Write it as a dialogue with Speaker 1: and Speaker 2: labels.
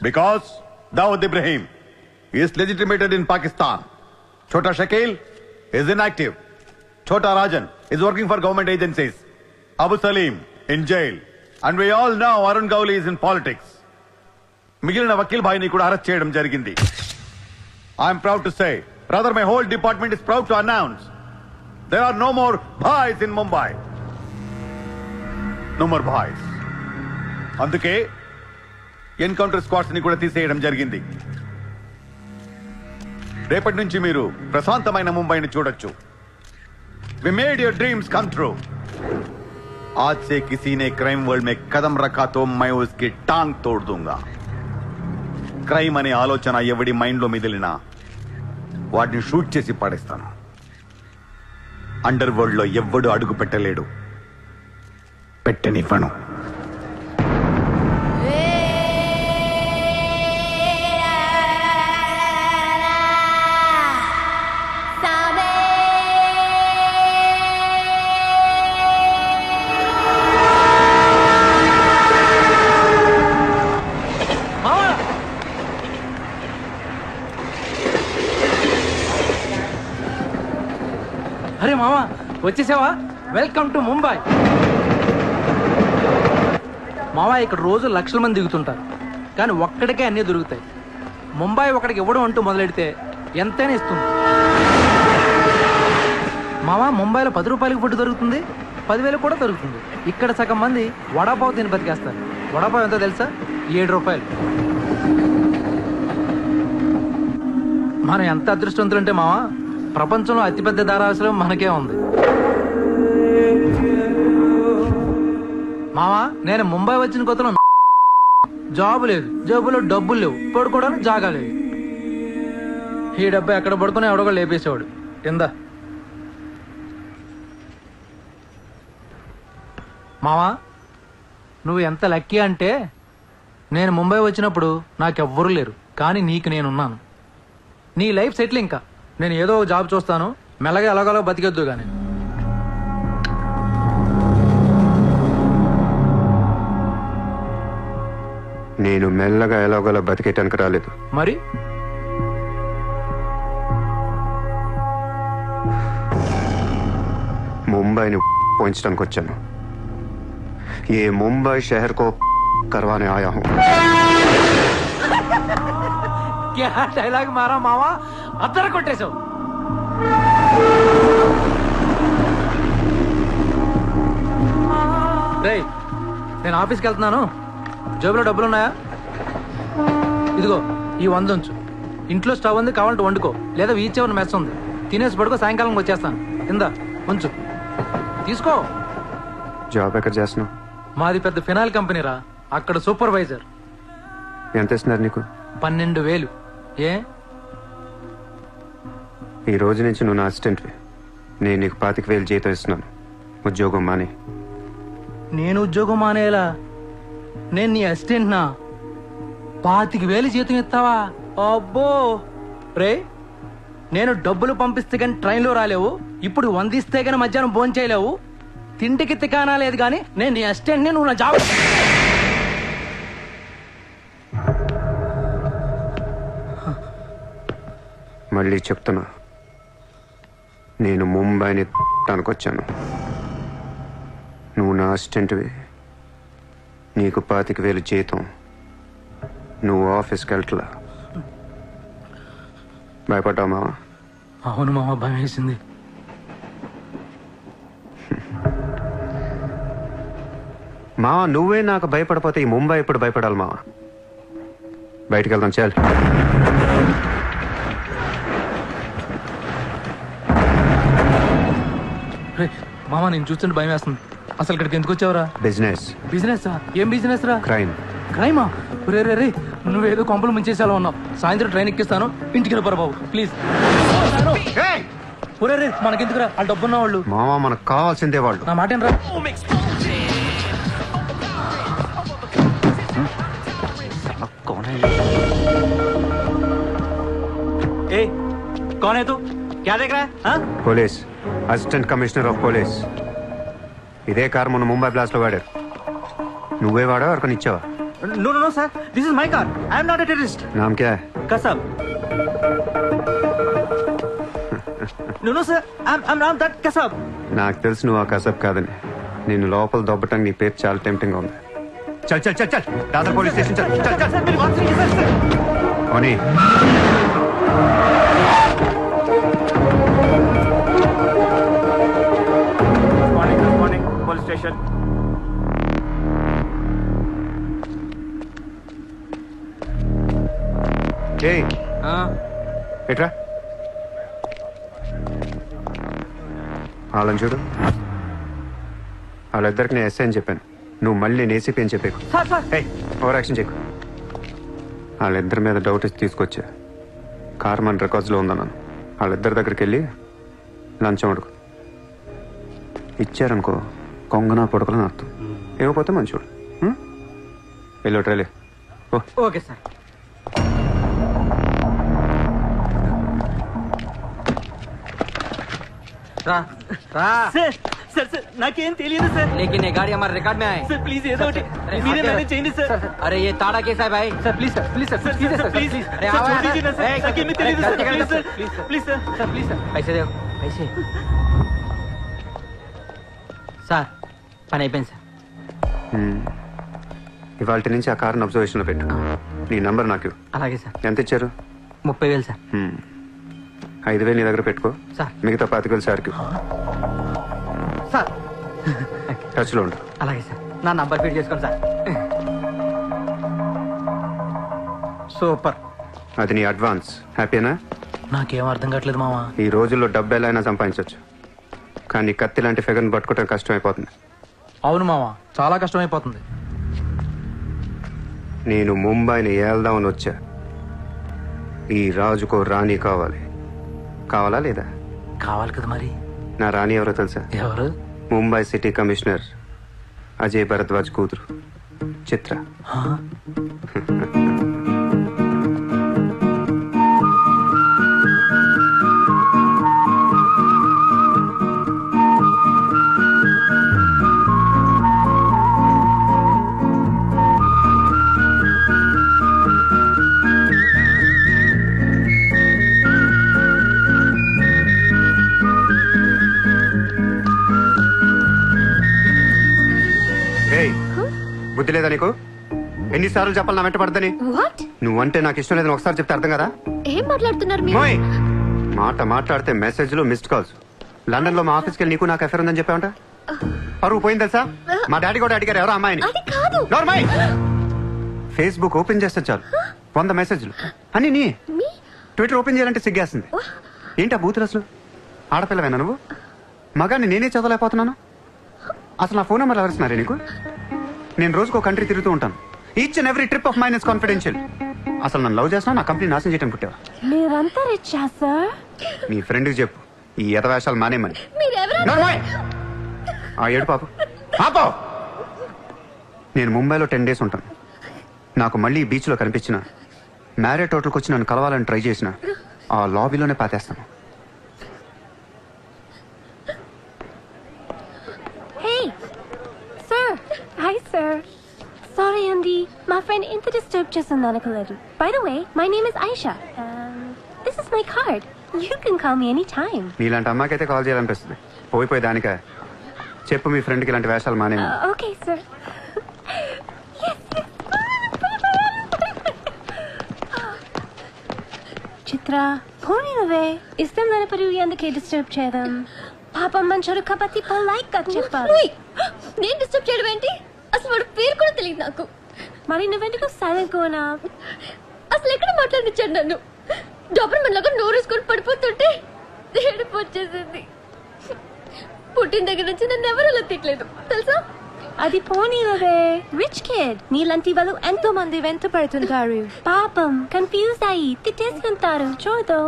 Speaker 1: Because Dawood Ibrahim is legitimated in Pakistan. Chota Shakil is inactive. Chota Rajan is working for government agencies. Abu Salim in jail. And we all know Arun Gowli is in politics. మిగిలిన వకీల్ భాయ్ని కూడా arrest చేయడం జరిగింది. I'm proud to say, rather my whole department is proud to announce there are no more bhais in Mumbai. No more bhais. అందుకే encounter squads ని కూడా తీసేయడం జరిగింది. రేపటి నుంచి మీరు ప్రశాంతమైన ముంబైని చూడొచ్చు. We made your dreams come true. आज से किसी ने क्राइम वर्ल्ड में कदम रखा तो मैं उसकी टांग तोड़ दूंगा. క్రైమ్ అనే ఆలోచన ఎవడి మైండ్ లో మిగిలినా వాటిని షూట్ చేసి పడేస్తాను. అండర్ వరల్డ్ లో ఎవ్వడు అడుగు పెట్టలేడు, పెట్టనివ్వను.
Speaker 2: అరే మామా, వచ్చేసావా? Welcome to Mumbai. మామా, ఇక్కడ రోజు లక్షల మంది దిగుతుంటారు, కానీ ఒక్కడికే అన్నీ దొరుకుతాయి. ముంబై ఒకడికి ఇవ్వడం అంటూ మొదలెడితే ఎంతైనా ఇస్తుంది. మామా, ముంబైలో 10 రూపాయలకి ఫుడ్ దొరుకుతుంది, 10,000 కూడా దొరుకుతుంది. ఇక్కడ సగం మంది వడాపావు తిని బతికేస్తారు. వడాపావు ఎంతో తెలుసా? 7 రూపాయలు. మనం ఎంత అదృష్టవంతులంటే మామా, ప్రపంచంలో అతిపెద్ద ధారావాసం మనకే ఉంది. మావా, నేను ముంబై వచ్చిన కొత్తలో జాబు లేదు, జేబులో డబ్బులు లేవు, పడుకోవడానికి జాగా లేదు. ఈ డబ్బా ఎక్కడ పడుకుని ఎవడో లేపేసేవాడు. కింద మావా, నువ్వు ఎంత లక్కీ అంటే, నేను ముంబై వచ్చినప్పుడు నాకెవ్వరూ లేరు, కానీ నీకు నేనున్నాను. నీ లైఫ్ సెటిల్. ఇంకా నేను ఏదో జాబ్ చూస్తాను, మెల్లగా ఎలాగోలా బతికొద్దు. కానీ
Speaker 3: నేను మెల్లగా ఎలాగోలా బతికేటానికి రాలేదు.
Speaker 2: మరి
Speaker 3: ముంబైని పోయించడానికి వచ్చాను. ఏ ముంబై షహర్ కో కర్వానే ఆయా హూ.
Speaker 2: క్యా డైలాగ్ మారా మావా, అద్దర కొట్టేశావు. రేయ్, నేను ఆఫీస్కి వెళ్తున్నాను. జేబులో డబ్బులున్నాయా? ఇదిగో ఈ 100 ఉంచు. ఇంట్లో స్టవ్ ఉంది, కావాలంటే వండుకో, లేదా వీచ్ మెస్ ఉంది, తినేసి పడుకో. సాయంకాలం వచ్చేస్తాను. కింద ఉంచు, తీసుకో.
Speaker 3: జాబ్ ఎక్కడ చేస్తున్నావు?
Speaker 2: మాది పెద్ద ఫినాయిల్ కంపెనీ రా, అక్కడ సూపర్వైజర్.
Speaker 3: ఎంత ఇస్తున్నారు నీకు?
Speaker 2: 12,000. ఏ?
Speaker 3: ఈ రోజు నుంచి నువ్వు నా అసిస్టెంట్వి. నేను నీకు 25,000 జీతం ఇస్తున్నాను. ఉద్యోగం మానే.
Speaker 2: నేను ఉద్యోగం మానేలా? నేను నీ అసిస్టెంట్నా? 25,000 జీతం ఇస్తావా? అబ్బో రే, నేను డబ్బులు పంపిస్తే కానీ ట్రైన్లో రాలేవు, ఇప్పుడు 100 ఇస్తే కానీ మధ్యాహ్నం భోజనం చేయలేవు, తిండికి తికానా లేదు. కానీ నేను నీ అసిస్టెంట్ని, నువ్వు నా జాబ్.
Speaker 3: మళ్ళీ చెప్తున్నా, నేను ముంబైని తనకొచ్చాను. నువ్వు నా అసిస్టెంట్వి, నీకు 25,000 జీతం, నువ్వు ఆఫీస్కి వెళ్ళట్లా. భయపడ్డావు మావా?
Speaker 2: అవును మామ, భయం వేసింది.
Speaker 3: మావా, నువ్వే నాకు భయపడిపోతే ఈ ముంబై ఎప్పుడు భయపడాలి మావా? బయటికి వెళ్దాం, చాలు.
Speaker 2: మామ, నేను చూస్తుంటే భయం వేస్తుంది. అసలు ఇక్కడికి ఎందుకు వచ్చావురా?
Speaker 3: బిజినెస్.
Speaker 2: బిజినెస్? ఏం బిజినెస్ రా?
Speaker 3: క్రైమ్.
Speaker 2: క్రైమా? రే రే రే, నువ్వేదో కొంపలు ముంచేసేలా ఉన్నావు. సాయంత్రం ట్రైన్ ఎక్కిస్తాను, ఇంటికి వెళ్ళిపోరా బాబు, ప్లీజ్. ఒరే రే, మనకెందుకురా, వాళ్ళు డబ్బున్న వాళ్ళు.
Speaker 3: మావా, మనకు కావాల్సిందే వాళ్ళు.
Speaker 2: నా మాట ఏంట్రా? ఏ, कौन है तू? क्या देख रहा है?
Speaker 3: Police, assistant commissioner of police. ఇదే కారు మొన్న ముంబై బ్లాస్ట్ లో వాడారు. నువ్వే వాడా ఎవరికని ఇచ్చావా?
Speaker 2: No, sir. This is my car. I am not a terrorist.
Speaker 3: नाम क्या है?
Speaker 2: Kasab. No, sir. I'm not that Kasab.
Speaker 3: నాకు తెలుసు నువ్వు ఆ కసబ్ కాదని. నిన్ను లోపల దొబ్బటం నీ పేరు చాలా టెంప్టింగ్ ఉంది. చల్ చల్ చల్ చల్ దాదర్ పోలీస్ స్టేషన్ చల్ చల్ చల్.
Speaker 2: Sir, मेरी बात सुनिए, sir.
Speaker 3: ఓనీ
Speaker 2: Morning. Police station.
Speaker 3: ఏయ్ ఎట్రా వాళ్ళని చూడు. వాళ్ళిద్దరికి నేను ఎస్ఐ అని చెప్పాను. నువ్వు మళ్ళీ నేను ఏసీపీ అని చెప్పాకు.
Speaker 2: Sir.
Speaker 3: ఏయ్ ఓవర్ యాక్షన్ చేయకు. వాళ్ళిద్దరి మీద డౌట్ ఇచ్చి తీసుకొచ్చా. కార్ మన రికార్డ్స్లో ఉందన్నాను. వాళ్ళిద్దరి దగ్గరికి వెళ్ళి లంచం అడుగు. ఇచ్చారనుకో కొంగనా పొడకలని అర్థం. ఏమైపోతే మంచోడు. వెళ్ళి ట్రైలే ఓ.
Speaker 2: Okay, sir. రా सर नाकेम తెలియదు సార్.
Speaker 4: लेकिन ये गाड़ी हमारे रिकॉर्ड में आए.
Speaker 2: सर प्लीज ఏదో ఒకటి మీరే మేనేజ్ చేయండి సార్.
Speaker 4: अरे ये ताड़ा कैसा है भाई?
Speaker 2: सर प्लीज सर प्लीज
Speaker 4: अरे
Speaker 2: सर
Speaker 4: आओ
Speaker 2: छोड़
Speaker 4: यार.
Speaker 2: दीजिए ना सर.
Speaker 4: ए,
Speaker 2: नाकेम తెలియదు सर.
Speaker 4: गलती कर
Speaker 2: प्लीज
Speaker 4: रहे
Speaker 2: सर प्लीज सर.
Speaker 4: पैसे दो पैसे. సార్ పని అయిపోయింది సార్.
Speaker 3: ఇవాళ నుంచి ఆ కార్ని అబ్జర్వేషన్లో పెట్టు. నీ నంబర్ నాకు
Speaker 4: అలాగే సార్.
Speaker 3: ఎంత ఇచ్చారు?
Speaker 4: 30,000 సార్.
Speaker 3: 5,000 నీ దగ్గర పెట్టుకో.
Speaker 4: సార్.
Speaker 3: మిగతా 25,000 సార్కి
Speaker 4: సార్
Speaker 3: టచ్లో ఉండు.
Speaker 4: అలాగే సార్. నా నంబర్ ఫీడ్ చేసుకోండి సార్.
Speaker 2: సూపర్.
Speaker 3: అది నీ అడ్వాన్స్. హ్యాపీనా?
Speaker 2: నాకేం అర్థం కావట్లేదు మావా.
Speaker 3: ఈ రోజుల్లో డబ్బు ఎలా అయినా సంపాదించవచ్చు, కానీ కత్తి లాంటి ఫిగర్ని పట్టుకోవడం కష్టం అయిపోతుంది.
Speaker 2: అవును మావా, చాలా కష్టం అయిపోతుంది.
Speaker 3: నేను ముంబైని ఏల్దామని వచ్చా. ఈ రాజుకో రాణి కావాలి. కావాలా లేదా?
Speaker 2: కావాలి కదా మరి.
Speaker 3: నా రాణి ఎవరో తెలుసా?
Speaker 2: ఎవరు?
Speaker 3: ముంబై సిటీ కమిషనర్ అజయ్ భరద్వాజ్ కూతురు చిత్ర. బుద్ధి లేదా నీకు? ఎన్నిసార్లు చెప్పాలి నా వెంట పడదని?
Speaker 5: వాట్?
Speaker 3: నువ్వంటే నాకు ఇష్టం లేదని ఒకసారి చెప్తే అర్థం కదా?
Speaker 5: ఏం మాట్లాడుతున్నారు మీరు?
Speaker 3: మోయ్, మాట మాట్లాడితే మెసేజ్లు మిస్డ్ కాల్స్. లండన్ లో మా ఆఫీస్కి వెళ్ళి నీకు నాకు అఫేర్ ఉందని చెప్పావంట. పరువు పోయింది తెలుసా? మా డాడీ కూడా అడిగారు ఎవరో అమ్మాయిని.
Speaker 5: అది కాదు.
Speaker 3: నార్మల్ ఫేస్బుక్ ఓపెన్ చేస్తే చాలు 100 మెసేజ్లు అని. నీ ట్విట్టర్ ఓపెన్ చేయాలంటే సిగ్గేస్తుంది. ఏంటి ఆ బూతులు అసలు? ఆడపిల్లవేనా నువ్వు? మగాన్ని నేనే చదవలేకపోతున్నాను. అసలు నా ఫోన్ నెంబర్ ఎవరిస్తున్నారే నీకు? నేను రోజుకో కంట్రీ తిరుగుతూ ఉంటాను. Each and every trip of mine is confidential. అసలు నన్ను లవ్ చేస్తున్నా, నా కంపెనీ నాశనం చేయడం పుట్టావా?
Speaker 5: మీరంతా రిచ్చా సార్?
Speaker 3: నీ ఫ్రెండ్కి చెప్పు ఈ ఎదవేషాలు మానేమని.
Speaker 5: మీరెవరు?
Speaker 3: నార్మల్ ఆ ఏడు పాప పాపో. నేను ముంబైలో 10 days ఉంటాను. నాకు మళ్ళీ బీచ్లో కనిపించిన, మ్యారేట్ హోటల్కి వచ్చి నన్ను కలవాలని ట్రై చేసిన, ఆ లాబీలోనే పాతేస్తాను.
Speaker 5: Hey, sir. Hi, sir. Sorry, Andy. My friend ఇంత డిస్టర్బ్ చేస్తుంది అనుకోలేదు. By the way, my name is Aisha. This is my card. You can call me anytime.
Speaker 3: నీలాంటి అమ్మాయికైతే కాల్ చేయాలనిపిస్తుంది. పోయిపోయి దానికా? చెప్పు మీ ఫ్రెండ్కి ఇలాంటి వేషాలు మానేమి.
Speaker 5: Okay, sir. చిత్ర పోనీ నువ్వే ఇష్టం లేనప్పుడు ఎందుకే డిస్టర్బ్ చేయడం? పాపం మంచోడు కాబట్టి పొలైట్ గా చెప్పాలి.
Speaker 6: నేను డిస్టర్బ్ చేయడం ఏంటి? అసలు వాడు పేరు కూడా తెలియదు నాకు.
Speaker 5: మరి నువ్వెందుకు సైలెంట్ కోనా?
Speaker 6: అసలు ఎక్కడ మాట్లాడించాడు నన్ను? డాబర్మన్ లాగా నోరేసుకొని పడిపోతుంటే ఏడుపు వచ్చేసింది. పుట్టిన దగ్గర నుంచి నన్ను ఎవరు అలా తిట్టలేదు తెలుసా?
Speaker 5: అది పోనీ నువ్వే రిచ్ కిడ్. నీలాంటి వాళ్ళు ఎంతో మంది వెంట పడుతుంటారు. పాపం కన్ఫ్యూజ్ అయ్యి తిట్టేసుకుంటారు. చూడు